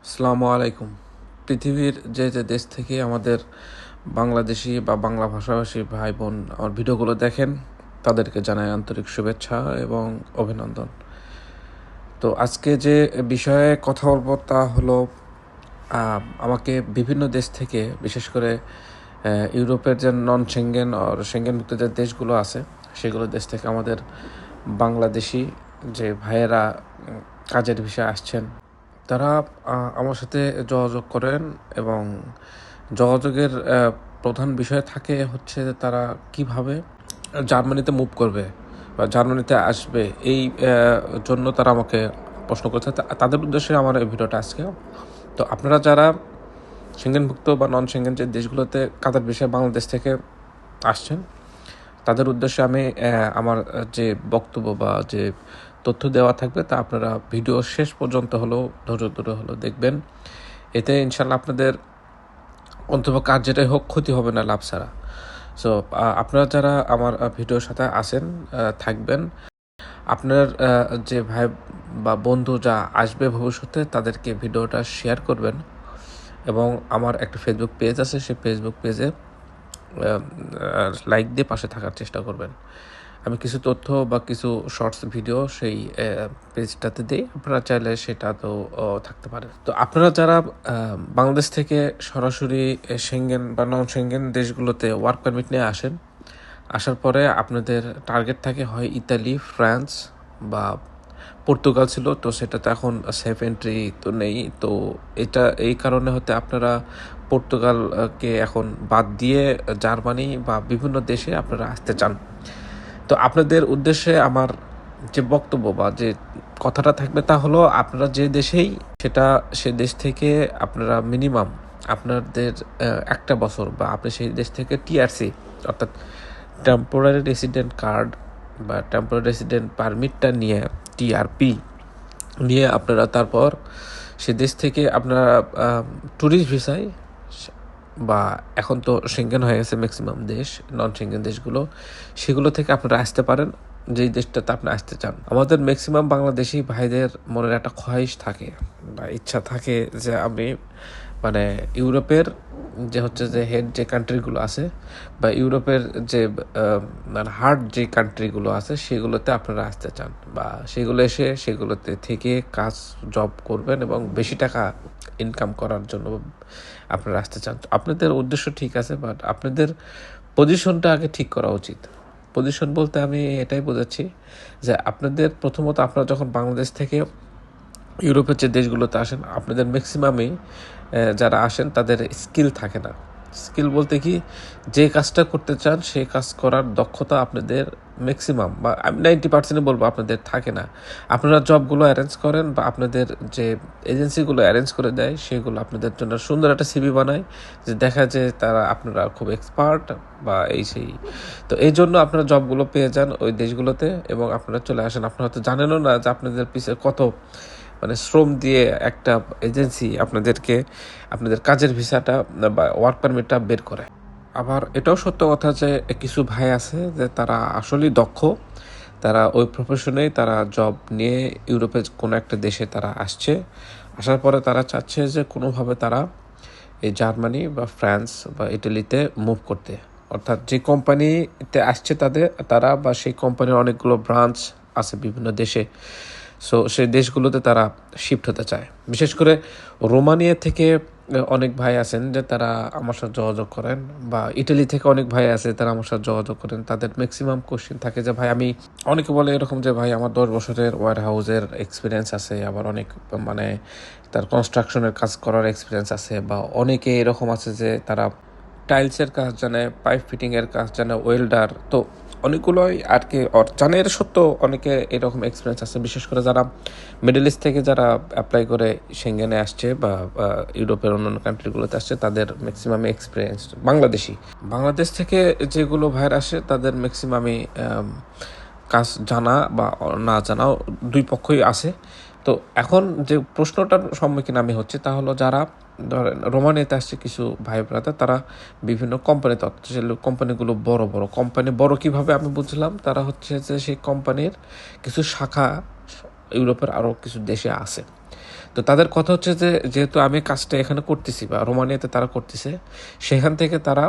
আসসালামু আলাইকুম। পৃথিবীর যে দেশ থেকে আমাদের বাংলাদেশি বা বাংলা ভাষাভাষী ভাই বোন আমার ভিডিওগুলো দেখেন, তাদেরকে জানাই আন্তরিক শুভেচ্ছা এবং অভিনন্দন। তো আজকে যে বিষয়ে কথা বলবো তা হলো, আমাকে বিভিন্ন দেশ থেকে, বিশেষ করে ইউরোপের যে নন সেঙ্গেন আর সেঙ্গেনভুক্ত যে দেশগুলো আছে, সেগুলো দেশ থেকে আমাদের বাংলাদেশি যে ভাইয়েরা কাজের বিষয়ে আসছেন, তারা আমার সাথে যোগাযোগ করেন এবং যোগাযোগের প্রধান বিষয় থাকে হচ্ছে যে তারা কিভাবে জার্মানিতে মুভ করবে বা জার্মানিতে আসবে, এই জন্য তারা আমাকে প্রশ্ন করছে। তাদের উদ্দেশ্যে আমার এই ভিডিওটা আজকে। তো আপনারা যারা সেঙ্গেনভুক্ত বা নন সেঙ্গেন যে দেশগুলোতে কাজের বিষয়ে বাংলাদেশ থেকে আসছেন, তাদের উদ্দেশ্যে আমি আমার যে বক্তব্য বা যে তথ্য দেওয়া থাকবে তা আপনারা ভিডিও শেষ পর্যন্ত হলেও ধৈর্য ধরে হলেও দেখবেন। এতে ইনশাল্লাহ আপনাদের অন্তপক্ষে আর যেটাই হোক ক্ষতি হবে না, লাভ ছাড়া। সো আপনারা যারা আমার ভিডিওর সাথে আসেন, থাকবেন, আপনার যে ভাই বা বন্ধু যা আসবে ভবিষ্যতে, তাদেরকে ভিডিওটা শেয়ার করবেন এবং আমার একটা ফেসবুক পেজ আছে, সেই ফেসবুক পেজে লাইক দিয়ে পাশে থাকার চেষ্টা করবেন। আমি কিছু তথ্য বা কিছু শর্টস ভিডিও সেই পেজটাতে দিই, আপনারা চাইলে সেটা তো থাকতে পারে। তো আপনারা যারা বাংলাদেশ থেকে সরাসরি সেঙ্গেন বা নন সেঙ্গেন দেশগুলোতে ওয়ার্ক পারমিট নিয়ে আসেন, আসার পরে আপনাদের টার্গেট থাকে হয় ইতালি, ফ্রান্স বা পর্তুগাল ছিল, তো সেটা তো এখন সেফ এন্ট্রি তো নেই। তো এটা এই কারণে হতে আপনারা পর্তুগালকে এখন বাদ দিয়ে জার্মানি বা বিভিন্ন দেশে আপনারা আসতে চান। তো আপনাদের উদ্দেশ্যে আমার যে বক্তব্য বা যে কথাটা থাকবে তা হলো, আপনারা যে দেশেই সেটা, সে দেশ থেকে আপনারা মিনিমাম আপনাদের একটা বছর বা আপনি সেই দেশ থেকে টিআরসি অর্থাৎ টেম্পোরারি রেসিডেন্ট কার্ড বা টেম্পোরারি রেসিডেন্ট পারমিটটা নিয়ে, টিআরপি নিয়ে আপনারা তারপর সে দেশ থেকে আপনারা ট্যুরিস্ট ভিসায় বা এখন তো সেঙ্গেন হয়ে গেছে ম্যাক্সিমাম দেশ, নন সেঙ্গেন দেশগুলো, সেগুলো থেকে আপনারা আসতে পারেন যেই দেশটাতে আপনি আসতে চান। আমাদের ম্যাক্সিমাম বাংলাদেশি ভাইদের মনের একটা খোয়াইশ থাকে বা ইচ্ছা থাকে যে আমি মানে ইউরোপের যে হচ্ছে যে হেড যে কান্ট্রিগুলো আছে বা ইউরোপের যে মানে হার্ড যে কান্ট্রিগুলো আছে, সেগুলোতে আপনারা আসতে চান বা সেগুলো এসে সেগুলোতে থেকে কাজ জব করবেন এবং বেশি টাকা ইনকাম করার জন্য আপনারা আসতে চান। আপনাদের উদ্দেশ্য ঠিক আছে, বাট আপনাদের পজিশনটা আগে ঠিক করা উচিত। পজিশন বলতে আমি এটাই বোঝাচ্ছি যে আপনাদের প্রথমত, আপনারা যখন বাংলাদেশ থেকে ইউরোপের যে দেশগুলোতে আসেন, আপনাদের ম্যাক্সিমামই যারা আসেন তাদের স্কিল থাকে না। স্কিল বলতে কি, যে কাজটা করতে চান সেই কাজ করার দক্ষতা আপনাদের ম্যাক্সিমাম বা আমি 90% বলবো আপনাদের থাকে না। আপনারা জবগুলো অ্যারেঞ্জ করেন বা আপনাদের যে এজেন্সিগুলো অ্যারেঞ্জ করে দেয়, সেগুলো আপনাদের জন্য সুন্দর একটা সিভি বানায়, যে দেখা যায় তারা আপনারা খুব এক্সপার্ট বা এই সেই। তো এই জন্য আপনারা জবগুলো পেয়ে যান ওই দেশগুলোতে এবং আপনারা চলে আসেন। আপনারা হয়তো জানেনও না যে আপনাদের পিছিয়ে কত মানে শ্রম দিয়ে একটা এজেন্সি আপনাদেরকে আপনাদের কাজের ভিসাটা বা ওয়ার্ক পারমিটটা বের করে। আবার এটাও সত্য কথা যে কিছু ভাই আছে যে তারা আসলেই দক্ষ, তারা ওই প্রফেশনেই তারা জব নিয়ে ইউরোপের কোনো একটা দেশে তারা আসছে। আসার পরে তারা চাচ্ছে যে কোনোভাবে তারা এই জার্মানি বা ফ্রান্স বা ইটালিতে মুভ করতে, অর্থাৎ যে কোম্পানিতে আসছে তারা বা সেই কোম্পানির অনেকগুলো ব্রাঞ্চ আছে বিভিন্ন দেশে। সো সেই দেশগুলোতে তারা শিফট হতে চায়। বিশেষ করে রোমানিয়া থেকে অনেক ভাই আছেন যে তারা আমার সাথে যোগাযোগ করেন, বা ইটালি থেকে অনেক ভাই আছে তারা আমার সাথে যোগাযোগ করেন। তাদের ম্যাক্সিমাম কোশ্চেন থাকে যে ভাই আমি, অনেকে বলে এরকম যে ভাই আমার 10 বছরের ওয়ার হাউসের এক্সপিরিয়েন্স আছে, আবার অনেক মানে তার কনস্ট্রাকশনের কাজ করার এক্সপিরিয়েন্স আছে, বা অনেকে এরকম আছে যে তারা টাইলসের কাজ জানে, পাইপ ফিটিংয়ের কাজ জানে, ওয়েল্ডার। তো অনেকগুলোই আর কি জানে, এর সত্ত্বেও অনেকে এরকম এক্সপিরিয়েন্স আছে। বিশেষ করে যারা মিডল ইস্ট থেকে যারা অ্যাপ্লাই করে সেঙ্গেনে আসছে বা ইউরোপের অন্যান্য কান্ট্রিগুলোতে আসছে, তাদের ম্যাক্সিমামই এক্সপিরিয়েন্স বাংলাদেশি। বাংলাদেশ থেকে যেগুলো ভাইর আসে তাদের ম্যাক্সিমামই কাজ জানা বা না জানাও দুই পক্ষই আছে। তো এখন যে প্রশ্নটার সম্মুখীন আমি হচ্ছে তা হলো, যারা ধরেন রোমানিয়াতে আসছে কিছু ভাই ব্রাদার, তারা বিভিন্ন কোম্পানিতে, যে কোম্পানিগুলো বড় বড় কোম্পানি, বড় কিভাবে আমি বুঝলাম, তারা হচ্ছে যে সেই কোম্পানির কিছু শাখা ইউরোপের আরও কিছু দেশে আছে। তো তাদের কথা হচ্ছে যে যেহেতু আমি কাজটা এখানে করতেছি বা রোমানিয়াতে তারা করতেছে, সেখান থেকে তারা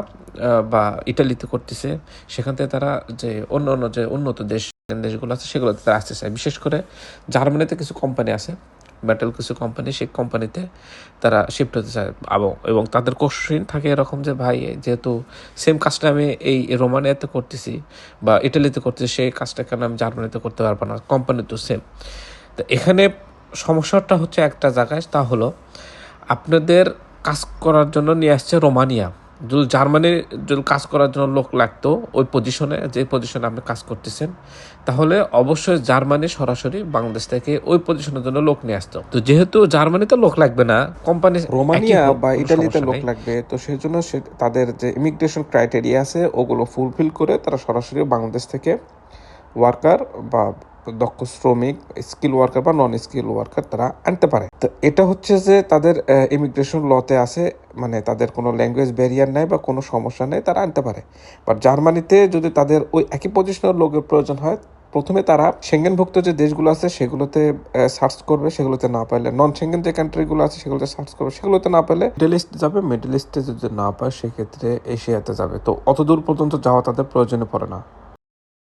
বা ইটালিতে করতেছে, সেখান থেকে তারা যে অন্য অন্য যে উন্নত দেশগুলো আছে সেগুলোতে তারা আসতে চায়। বিশেষ করে জার্মানিতে কিছু কোম্পানি আছে, মেটাল কিছু কোম্পানি, সেই কোম্পানিতে তারা শিফট হতে চায়। এবং তাদের কোশ্চিন থাকে এরকম যে ভাই যেহেতু সেম কাজটা আমি এই রোমানিয়াতে করতেছি বা ইটালিতে করতেছি, সেই কাজটা কেন আমি জার্মানিতে করতে পারবো না, কোম্পানি তো সেম। তো এখানে সমস্যাটা হচ্ছে একটা জায়গায়, তা হলো আপনাদের কাজ করার জন্য নিয়ে আসছে রোমানিয়া। যদি জার্মানি যদি কাজ করার জন্য লোক লাগতো ওই পজিশনে, যে পজিশনে আপনি কাজ করতেছেন, তাহলে অবশ্যই জার্মানি সরাসরি বাংলাদেশ থেকে ওই পজিশনের জন্য লোক নিয়ে আসতো। তো যেহেতু জার্মানিতে লোক লাগবে না, কোম্পানি রোমানিয়া বা কোনো ইটালিতে সমস্যা লোক নেই। লাগবে, তো সেই জন্য তাদের যে ইমিগ্রেশন ক্রাইটেরিয়া আছে ওগুলো ফুলফিল করে তারা সরাসরি বাংলাদেশ থেকে ওয়ার্কার বা দক্ষ শ্রমিক, স্কিল ওয়ার্কার বা নন স্কিল ওয়ার্কার তারা আনতে পারে। তো এটা হচ্ছে যে তাদের ইমিগ্রেশন লতে আছে, মানে তাদের কোনো ল্যাঙ্গুয়েজ ব্যারিয়ার নাই বা কোনো সমস্যা নেই, তারা আনতে পারে। বাট জার্মানিতে যদি তাদের ওই একই পজিশনের লোকের প্রয়োজন হয়, প্রথমে তারা সেঙ্গেনভুক্ত যে দেশগুলো আছে সেগুলোতে সার্চ করবে, সেগুলোতে না পাইলে নন সেঙ্গেন যে কান্ট্রিগুলো আছে সেগুলোতে সার্চ করবে, সেগুলোতে না পেলে মিডল ইস্ট যাবে, মিডল ইস্টে যদি না পায় সেক্ষেত্রে এশিয়াতে যাবে। তো অত দূর পর্যন্ত যাওয়া তাদের প্রয়োজনে পড়ে না।